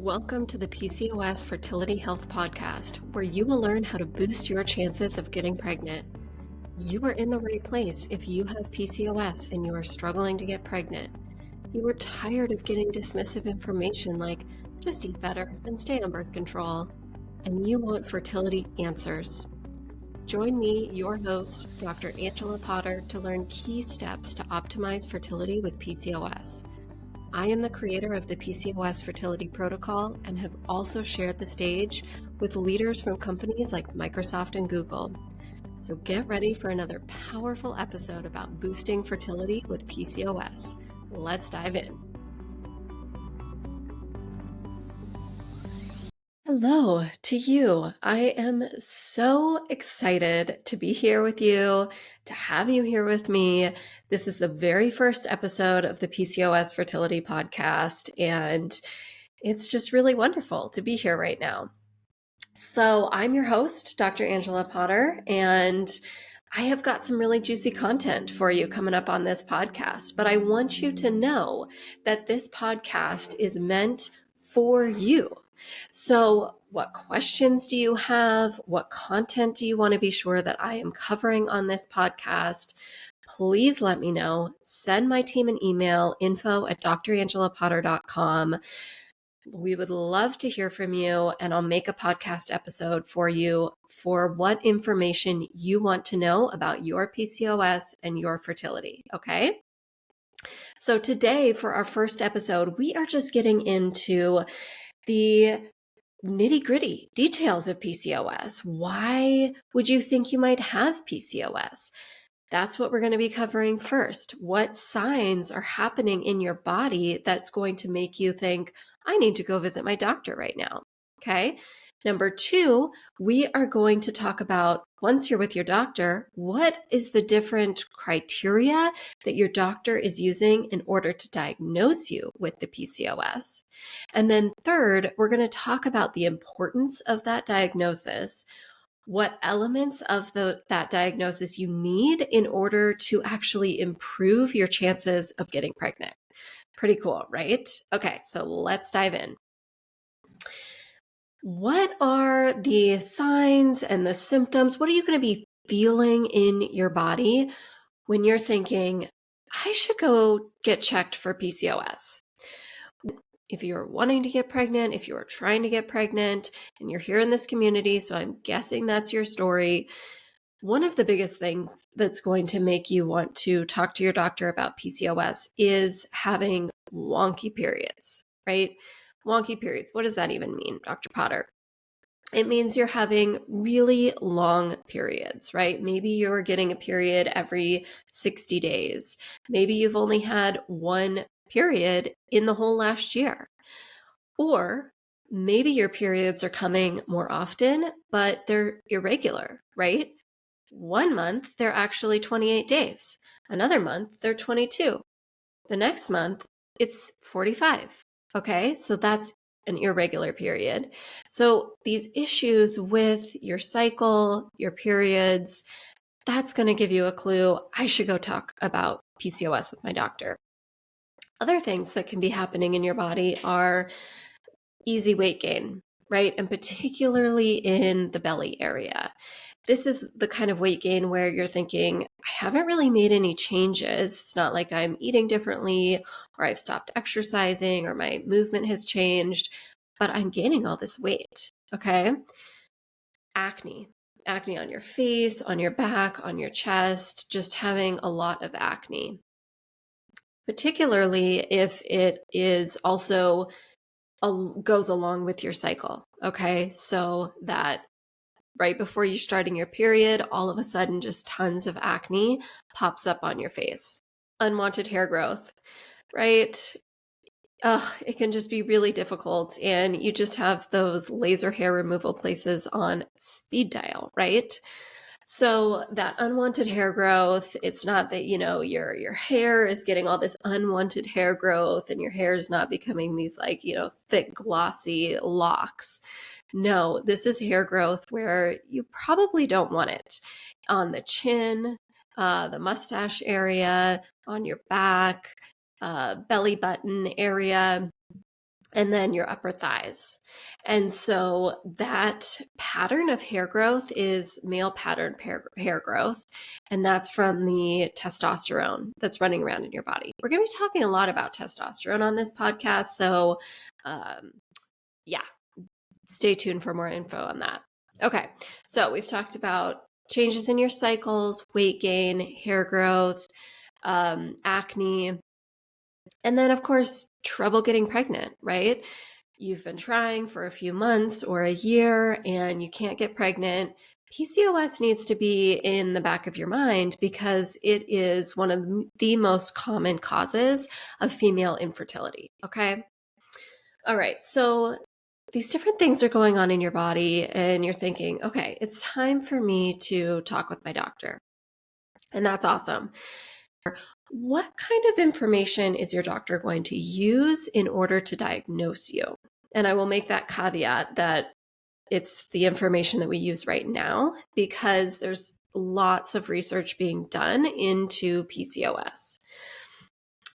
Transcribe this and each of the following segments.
Welcome to the PCOS Fertility Health Podcast, where you will learn how to boost your chances of getting pregnant. You are in the right place if you have PCOS and you are struggling to get pregnant. You are tired of getting dismissive information like, just eat better and stay on birth control. And you want fertility answers. Join me, your host, Dr. Angela Potter, to learn key steps to optimize fertility with PCOS. I am the creator of the PCOS Fertility Protocol and have also shared the stage with leaders from companies like Microsoft and Google. So get ready for another powerful episode about boosting fertility with PCOS. Let's dive in. Hello to you. I am so excited to be here with you, to have you here with me. This is the very first episode of the PCOS Fertility Podcast, and it's just really wonderful to be here right now. So I'm your host, Dr. Angela Potter, and I have got some really juicy content for you coming up on this podcast, but I want you to know that this podcast is meant for you. So what questions do you have? What content do you want to be sure that I am covering on this podcast? Please let me know. Send my team an email, info@drangelapotter.com. We would love to hear from you, and I'll make a podcast episode for you for what information you want to know about your PCOS and your fertility, okay? So today, for our first episode, we are just getting into the nitty-gritty details of PCOS. Why would you think you might have PCOS? That's what we're going to be covering first. What signs are happening in your body that's going to make you think, I need to go visit my doctor right now? Okay. Number two, we are going to talk about, once you're with your doctor, what is the different criteria that your doctor is using in order to diagnose you with the PCOS. And then third, we're going to talk about the importance of that diagnosis, what elements of that diagnosis you need in order to actually improve your chances of getting pregnant. Pretty cool, right? Okay, so let's dive in. What are the signs and the symptoms? What are you going to be feeling in your body when you're thinking, I should go get checked for PCOS? If you're wanting to get pregnant, if you're trying to get pregnant, and you're here in this community, so I'm guessing that's your story, one of the biggest things that's going to make you want to talk to your doctor about PCOS is having wonky periods, right? Wonky periods. What does that even mean, Dr. Potter? It means you're having really long periods, right? Maybe you're getting a period every 60 days. Maybe you've only had one period in the whole last year. Or maybe your periods are coming more often, but they're irregular, right? 1 month, they're actually 28 days. Another month, they're 22. The next month, it's 45. Okay, so that's an irregular period. So these issues with your cycle, your periods, that's going to give you a clue. I should go talk about PCOS with my doctor. Other things that can be happening in your body are easy weight gain, right? And particularly in the belly area. This is the kind of weight gain where you're thinking, I haven't really made any changes. It's not like I'm eating differently or I've stopped exercising or my movement has changed, but I'm gaining all this weight, okay? Acne on your face, on your back, on your chest, just having a lot of acne. Particularly if it is also goes along with your cycle, okay? So that right before you're starting your period, all of a sudden just tons of acne pops up on your face. Unwanted hair growth, right? It can just be really difficult, and you just have those laser hair removal places on speed dial, right? So that unwanted hair growth, it's not that, your hair is getting all this unwanted hair growth and your hair is not becoming these thick, glossy locks. No, this is hair growth where you probably don't want it on the chin, the mustache area, on your back, belly button area. and then your upper thighs. And so that pattern of hair growth is male pattern hair growth. And that's from the testosterone that's running around in your body. We're going to be talking a lot about testosterone on this podcast. So, yeah, stay tuned for more info on that. Okay, so we've talked about changes in your cycles, weight gain, hair growth, acne, and then, of course, trouble getting pregnant, right? You've been trying for a few months or a year and you can't get pregnant. PCOS needs to be in the back of your mind because it is one of the most common causes of female infertility. Okay. All right. So these different things are going on in your body, and you're thinking, okay, it's time for me to talk with my doctor. And that's awesome. What kind of information is your doctor going to use in order to diagnose you? And I will make that caveat that it's the information that we use right now because there's lots of research being done into PCOS.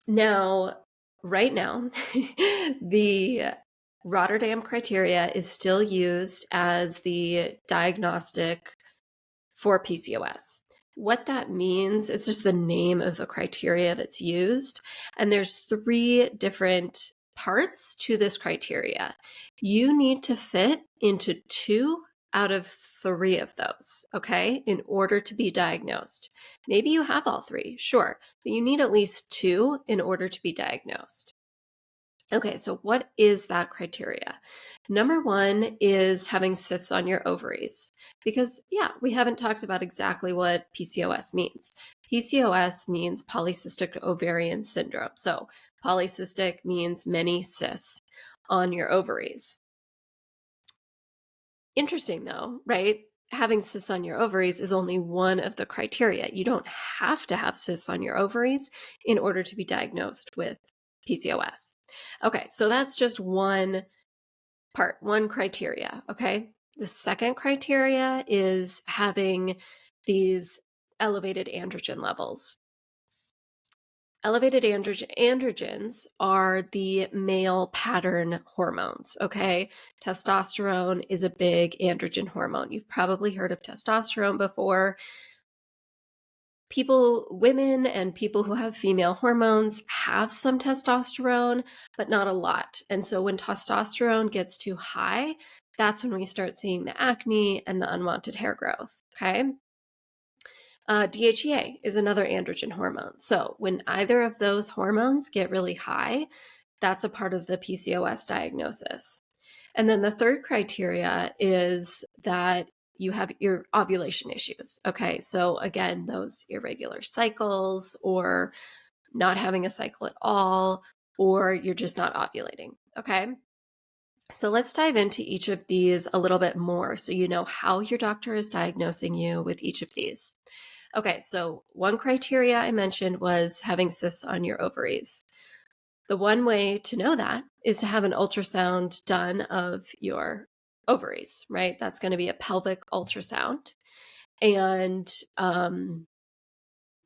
Now, right now, the Rotterdam criteria is still used as the diagnostic for PCOS. What that means, it's just the name of the criteria that's used. And there's 3 different parts to this criteria. You need to fit into 2 out of 3 of those, okay, in order to be diagnosed. Maybe you have all 3, sure, but you need at least 2 in order to be diagnosed. Okay, so what is that criteria? Number 1 is having cysts on your ovaries. Because, yeah, we haven't talked about exactly what PCOS means. PCOS means polycystic ovarian syndrome. So, polycystic means many cysts on your ovaries. Interesting, though, right? Having cysts on your ovaries is only one of the criteria. You don't have to have cysts on your ovaries in order to be diagnosed with PCOS. Okay, so that's just one part, one criteria, okay? The second criteria is having these elevated androgen levels. Elevated androgens are the male pattern hormones, okay? Testosterone is a big androgen hormone. You've probably heard of testosterone before. Women and people who have female hormones have some testosterone, but not a lot. And so when testosterone gets too high, that's when we start seeing the acne and the unwanted hair growth, okay? DHEA is another androgen hormone. So when either of those hormones get really high, that's a part of the PCOS diagnosis. And then the third criteria is that you have your ovulation issues. Okay, so again, those irregular cycles or not having a cycle at all, or you're just not ovulating. Okay, so let's dive into each of these a little bit more so you know how your doctor is diagnosing you with each of these. Okay, so one criteria I mentioned was having cysts on your ovaries. The one way to know that is to have an ultrasound done of your ovaries, right? That's going to be a pelvic ultrasound. And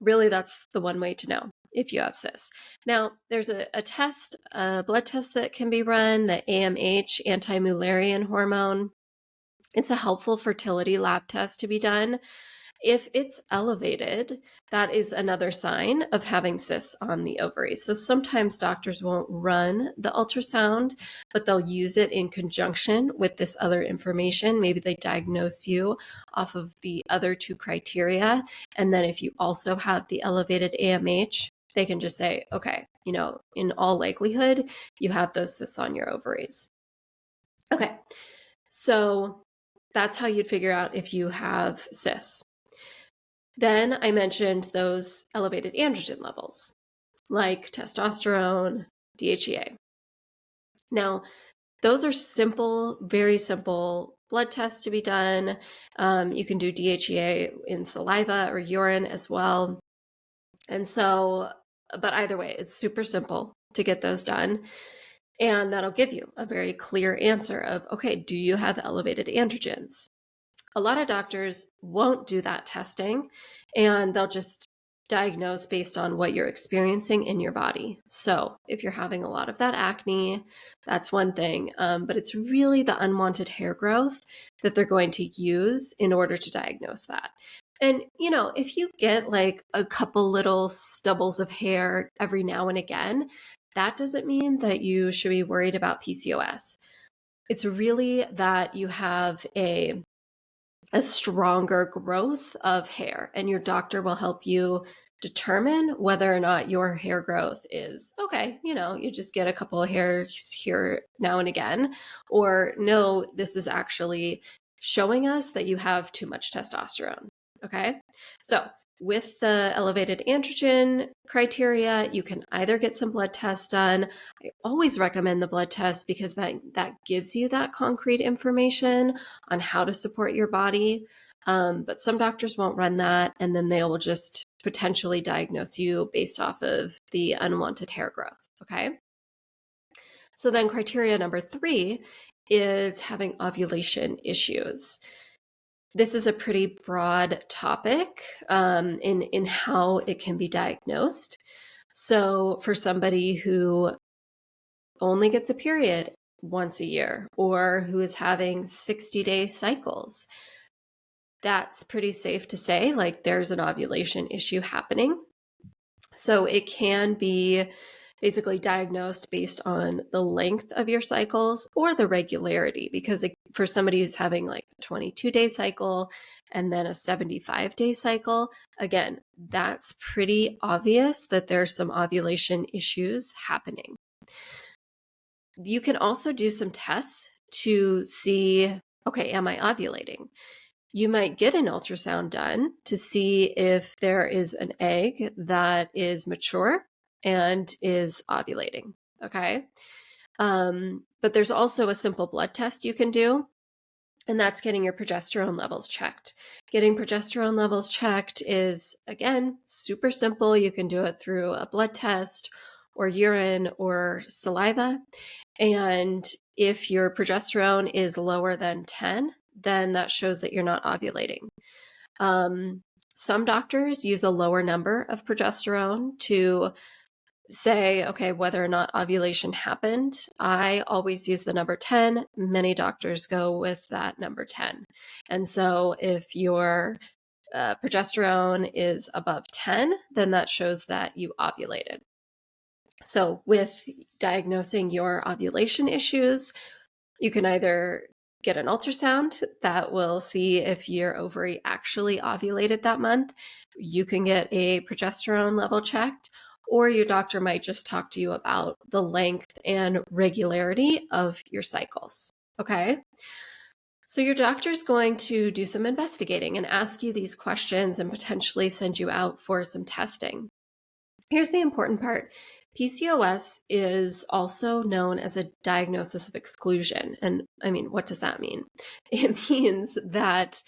really, that's the one way to know if you have cysts. Now, there's a test, a blood test that can be run, the AMH, anti-Mullerian hormone. It's a helpful fertility lab test to be done. If it's elevated, that is another sign of having cysts on the ovaries. So sometimes doctors won't run the ultrasound, but they'll use it in conjunction with this other information. Maybe they diagnose you off of the other 2 criteria. And then if you also have the elevated AMH, they can just say, okay, in all likelihood, you have those cysts on your ovaries. Okay, so that's how you'd figure out if you have cysts. Then I mentioned those elevated androgen levels, like testosterone, DHEA. Now, those are simple, very simple blood tests to be done. You can do DHEA in saliva or urine as well. And so, but either way, it's super simple to get those done. And that'll give you a very clear answer of, okay, do you have elevated androgens? A lot of doctors won't do that testing and they'll just diagnose based on what you're experiencing in your body. So if you're having a lot of that acne, that's one thing. But it's really the unwanted hair growth that they're going to use in order to diagnose that. And, if you get like a couple little stubbles of hair every now and again, that doesn't mean that you should be worried about PCOS. It's really that you have a stronger growth of hair, and your doctor will help you determine whether or not your hair growth is okay. You just get a couple of hairs here now and again, or no, this is actually showing us that you have too much testosterone. Okay. So with the elevated androgen criteria, you can either get some blood tests done. I always recommend the blood test because that gives you that concrete information on how to support your body. But some doctors won't run that, and then they will just potentially diagnose you based off of the unwanted hair growth. Okay. So then criteria number 3 is having ovulation issues. This is a pretty broad topic in how it can be diagnosed. So for somebody who only gets a period once a year or who is having 60-day cycles, that's pretty safe to say like there's an ovulation issue happening. So it can be basically diagnosed based on the length of your cycles or the regularity, because for somebody who's having like a 22-day cycle and then a 75-day cycle, again, that's pretty obvious that there's some ovulation issues happening. You can also do some tests to see, okay, am I ovulating? You might get an ultrasound done to see if there is an egg that is mature and is ovulating. Okay. But there's also a simple blood test you can do, and that's getting your progesterone levels checked. Getting progesterone levels checked is, again, super simple. You can do it through a blood test or urine or saliva. And if your progesterone is lower than 10, then that shows that you're not ovulating. Some doctors use a lower number of progesterone to say, okay, whether or not ovulation happened. I always use the number 10. Many doctors go with that number 10. And so if your progesterone is above 10, then that shows that you ovulated. So with diagnosing your ovulation issues, you can either get an ultrasound that will see if your ovary actually ovulated that month. You can get a progesterone level checked, or your doctor might just talk to you about the length and regularity of your cycles. Okay. So your doctor's going to do some investigating and ask you these questions and potentially send you out for some testing. Here's the important part. PCOS is also known as a diagnosis of exclusion. And I mean, what does that mean? It means that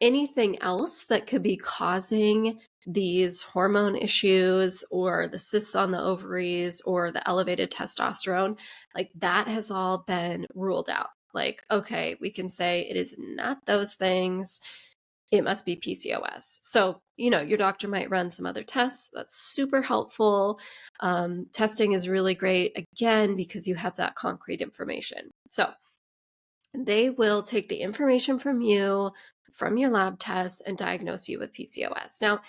anything else that could be causing these hormone issues or the cysts on the ovaries or the elevated testosterone, like that has all been ruled out. Like, okay, we can say it is not those things. It must be PCOS. So, your doctor might run some other tests. That's super helpful. Testing is really great, again, because you have that concrete information. So they will take the information from you, from your lab tests, and diagnose you with PCOS. Now,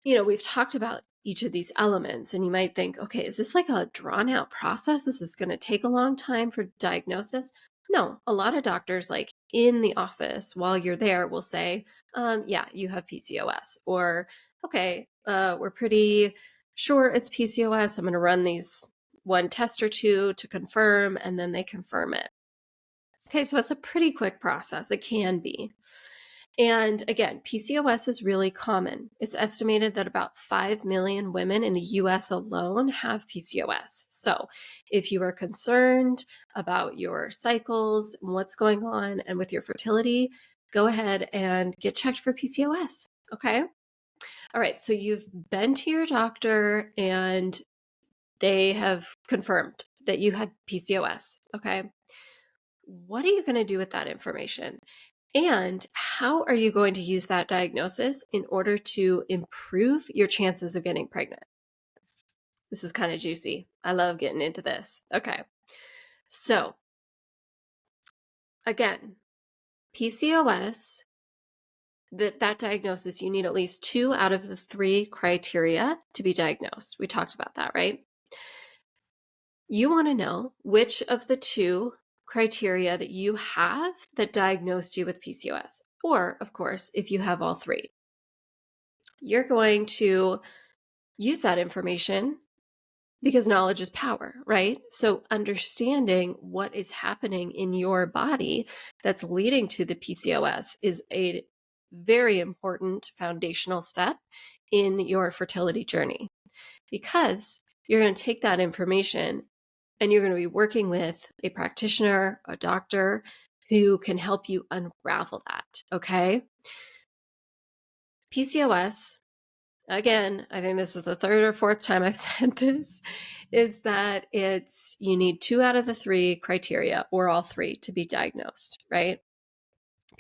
we've talked about each of these elements, and you might think, okay, is this like a drawn out process? Is this going to take a long time for diagnosis? No, a lot of doctors, like in the office while you're there, will say, yeah, you have PCOS. Or, okay, we're pretty sure it's PCOS. I'm going to run these one test or two to confirm, and then they confirm it. Okay, so it's a pretty quick process. It can be. And again, PCOS is really common. It's estimated that about 5 million women in the US alone have PCOS. So if you are concerned about your cycles and what's going on and with your fertility, go ahead and get checked for PCOS. Okay. All right. So you've been to your doctor and they have confirmed that you had PCOS. Okay. What are you going to do with that information? And how are you going to use that diagnosis in order to improve your chances of getting pregnant? This is kind of juicy. I love getting into this. Okay. So, again, PCOS, that diagnosis, you need at least 2 out of the 3 criteria to be diagnosed. We talked about that, right? You want to know which of the 2 criteria that you have that diagnosed you with PCOS. Or, of course, if you have all 3. You're going to use that information because knowledge is power, right? So understanding what is happening in your body that's leading to the PCOS is a very important foundational step in your fertility journey, because you're going to take that information and you're going to be working with a practitioner, a doctor who can help you unravel that, okay? PCOS, again, I think this is the 3rd or 4th time I've said this, is that you need 2 out of the 3 criteria, or all 3, to be diagnosed, right?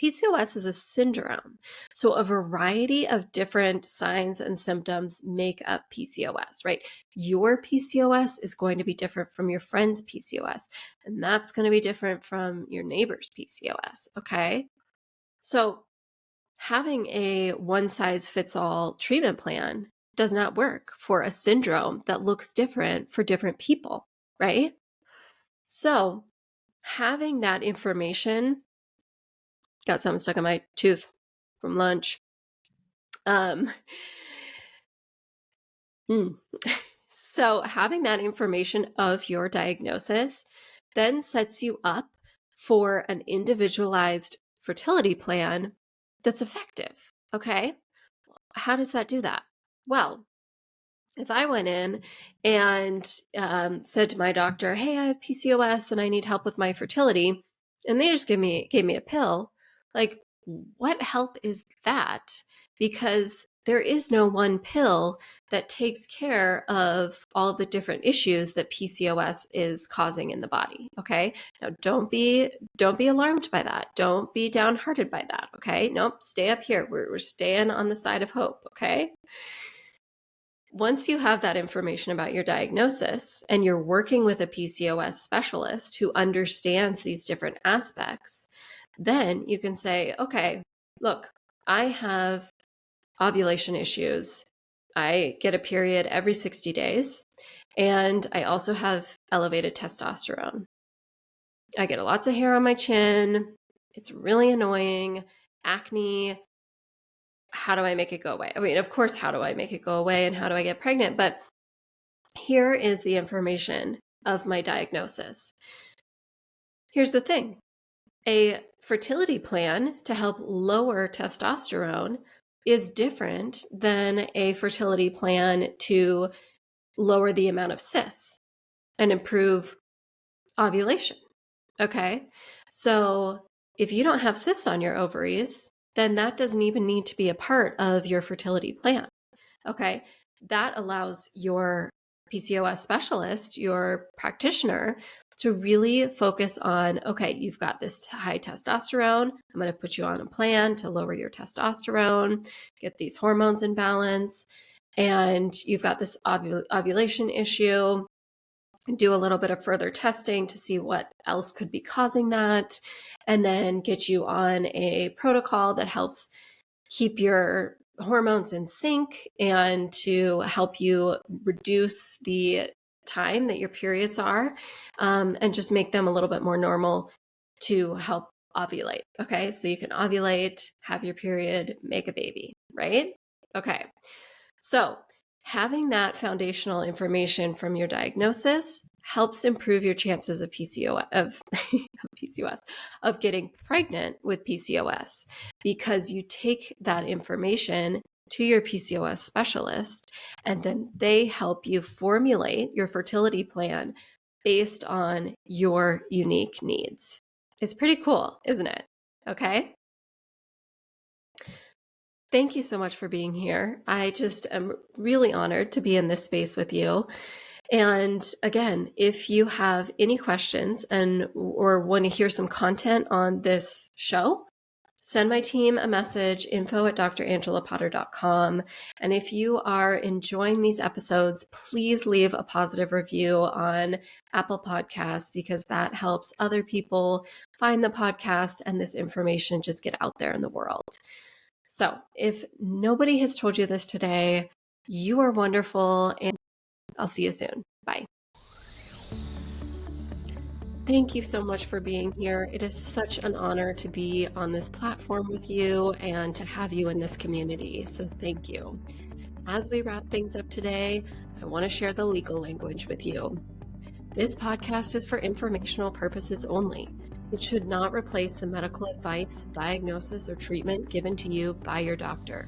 PCOS is a syndrome. So a variety of different signs and symptoms make up PCOS, right? Your PCOS is going to be different from your friend's PCOS, and that's going to be different from your neighbor's PCOS, okay? So having a one-size-fits-all treatment plan does not work for a syndrome that looks different for different people, right? So having that information, got something stuck in my tooth from lunch. Um, So having that information of your diagnosis then sets you up for an individualized fertility plan that's effective, okay? How does that do that? Well, if I went in and said to my doctor, "Hey, I have PCOS and I need help with my fertility," and they just gave me a pill, like, what help is that? Because there is no one pill that takes care of all the different issues that PCOS is causing in the body. Okay. Now don't be alarmed by that. Don't be downhearted by that. Okay. Nope. Stay up here. We're staying on the side of hope. Okay. Once you have that information about your diagnosis and you're working with a PCOS specialist who understands these different aspects, then you can say, okay, look, I have ovulation issues. I get a period every 60 days, and I also have elevated testosterone. I get lots of hair on my chin. It's really annoying. Acne. How do I make it go away? I mean, of course, how do I make it go away and how do I get pregnant? But here is the information of my diagnosis. Here's the thing. A fertility plan to help lower testosterone is different than a fertility plan to lower the amount of cysts and improve ovulation. Okay. So if you don't have cysts on your ovaries, then that doesn't even need to be a part of your fertility plan. Okay. That allows your PCOS specialist, your practitioner, to really focus on, okay, you've got this high testosterone. I'm going to put you on a plan to lower your testosterone, get these hormones in balance. And you've got this ovulation issue. Do a little bit of further testing to see what else could be causing that, and then get you on a protocol that helps keep your hormones in sync and to help you reduce the time that your periods are, and just make them a little bit more normal to help ovulate. Okay, so you can ovulate, have your period, make a baby, right? Okay, so having that foundational information from your diagnosis helps improve your chances of PCOS, of getting pregnant with PCOS, because you take that information to your PCOS specialist and then they help you formulate your fertility plan based on your unique needs. It's pretty cool, isn't it? Okay. Thank you so much for being here. I just am really honored to be in this space with you. And again, if you have any questions or want to hear some content on this show, send my team a message, info@drangelapotter.com. And if you are enjoying these episodes, please leave a positive review on Apple Podcasts, because that helps other people find the podcast and this information just get out there in the world. So if nobody has told you this today, you are wonderful, and I'll see you soon. Bye. Thank you so much for being here. It is such an honor to be on this platform with you and to have you in this community. So thank you. As we wrap things up today, I want to share the legal language with you. This podcast is for informational purposes only. It should not replace the medical advice, diagnosis, or treatment given to you by your doctor.